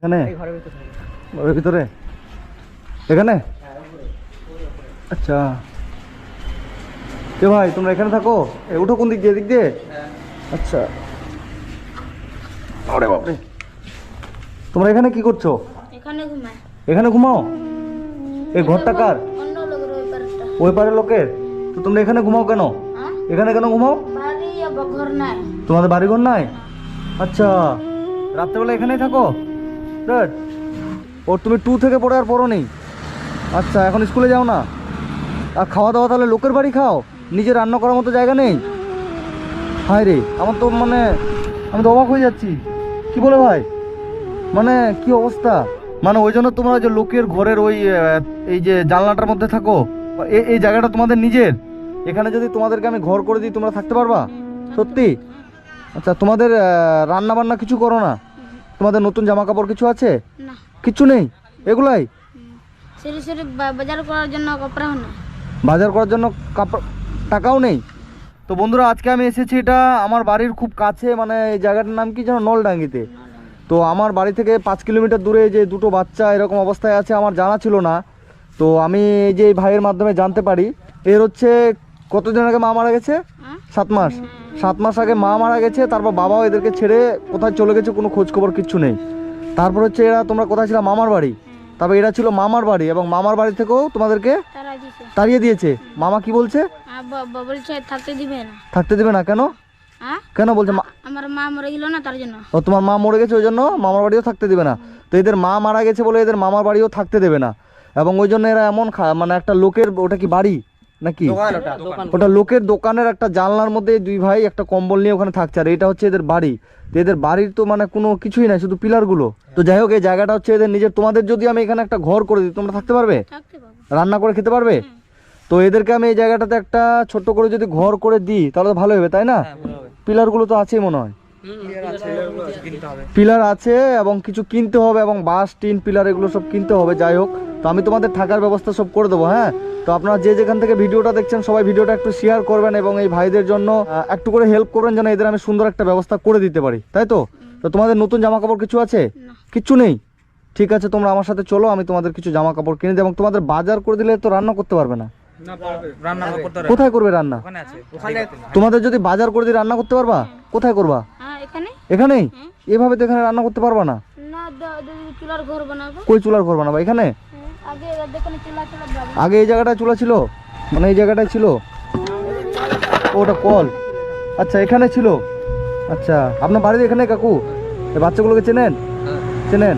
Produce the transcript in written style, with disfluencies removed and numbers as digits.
এখানে ঘরের ভিতরে এখানে আচ্ছা কে ভাই তোমরা এখানে থাকো? উঠো কোন দিক দিয়ে? দিক দিয়ে আচ্ছা। আরে বাপরে, তোমরা এখানে কি করছো? এখানে ঘুমাও? এই ঘরটা কার? ওই পারের লোকের। তো তোমরা এখানে ঘুমাও কেন? এখানে কেন ঘুমাও? তোমাদের বাড়ি ঘর নাই? আচ্ছা, রাত্রেবেলা এখানেই থাকো? ওর তুমি 2 থেকে পড়ে আর পড়ো নেই? আচ্ছা, এখন স্কুলে যাও না? আর খাওয়া দাওয়া তাহলে লোকের বাড়ি খাও? নিজে রান্না করার মতো জায়গা নেই? হায় রে, আমার তো মানে আমি তো অবাক হয়ে যাচ্ছি। কি বলে ভাই, মানে কি অবস্থা? মানে ওই জন্য তোমরা যে লোকের ঘরের ওই এই যে জানলাটার মধ্যে থাকো, এই জায়গাটা তোমাদের নিজের? এখানে যদি তোমাদেরকে আমি ঘর করে দিই তোমরা থাকতে পারবা? সত্যি? আচ্ছা, তোমাদের রান্না বান্না কিছু করো না? তোমাদের নতুন জামা কাপড় কিছু আছে? কিচ্ছু নেই? এগুলাই বাজার করার জন্য কাপড় নেই? বাজার করার জন্য কাপড় টাকাও নেই? তো বন্ধুরা, আজকে আমি এসেছি এটা আমার বাড়ির খুব কাছে, মানে এই জায়গাটার নাম কি যেন, নলডাঙ্গিতে। তো আমার বাড়ি থেকে 5 কিলোমিটার দূরে যে দুটো বাচ্চা এরকম অবস্থায় আছে, আমার জানা ছিল না। তো আমি এই যে এই ভাইয়ের মাধ্যমে জানতে পারি, এর হচ্ছে কতদিন আগে মা মারা গেছে? 7 মাস। 7 মাস আগে মা মারা গেছে, তারপর বাবাও এদেরকে ছেড়ে কোথায় চলে গেছে, কোনো খোঁজ খবর কিচ্ছু নেই। তারপর হচ্ছে এরা, তোমরা কোথায় ছিল? মামার বাড়ি। তারপর এরা ছিল মামার বাড়ি, এবং মামার বাড়ি থেকেও তোমাদেরকে তাড়িয়ে দিয়েছে। মামা কি বলছে? থাকতে দিবে না? কেন? কেন বলছে? আমার মা মরে গেল না, তার জন্য। ও, তোমার মা মরে গেছে ওই জন্য মামার বাড়িও থাকতে দিবে না? তো এদের মা মারা গেছে বলে এদের মামার বাড়িও থাকতে দেবে না, এবং ওই জন্য এরা এমন মানে একটা লোকের, ওটা কি বাড়ি নাকি? ওটা লোকের দোকানের একটা জানলার মধ্যে দুই ভাই একটা কম্বল নিয়ে ওখানে থাকছে, আর এটা হচ্ছে এদের বাড়ি। তো এদের বাড়ির তো মানে কোনো কিছুই নাই, শুধু পিলারগুলো। তো যাই হোক, এই জায়গাটা হচ্ছে এদের নিজের। তোমাদের যদি আমি এখানে একটা ঘর করে দিই, তোমরা থাকতে পারবে? রান্না করে খেতে পারবে? তো এদেরকে আমি এই জায়গাটাতে একটা ছোট্ট করে যদি ঘর করে দিই তাহলে তো ভালো হবে, তাই না? পিলারগুলো তো আছেই মনে হয়। পিলার আছে এবং কিছু কিনতে হবে, এবং বাঁশ, টিন, পিলার এগুলো সব কিনতে হবে। যাই হোক, তো আমি তোমাদের থাকার ব্যবস্থা সব করে দেবো। হ্যাঁ, তো আপনারা যে যেখান থেকে ভিডিওটা দেখছেন সবাই ভিডিওটা একটু শেয়ার করবেন, এবং এই ভাইদের জন্য একটু করে হেল্প করবেন, যেন এদের আমি সুন্দর একটা ব্যবস্থা করে দিতে পারি, তাই তো? তো তোমাদের নতুন জামা কাপড় কিছু আছে? কিচ্ছু নেই? ঠিক আছে, তোমরা আমার সাথে চলো, আমি তোমাদের কিছু জামা কাপড় কিনে দিই, এবং তোমাদের বাজার করে দিলে তো রান্না করতে পারবে না। কোথায় করবে রান্না? তোমাদের যদি বাজার করে দিয়ে রান্না করতে পারবা? কোথায় করবা? এখানেই? এভাবে তো এখানে রান্না করতে পারবা না। কই চুলার ঘর বানাবো? এখানে? আগে এই জায়গাটায় চুলা ছিল, মানে এই জায়গাটায় ছিল? ওটা কল? আচ্ছা, এখানে ছিল। আচ্ছা, আপনার বাড়িতে এখানে? কাকু, এই বাচ্চাগুলোকে চেনেন? চেনেন?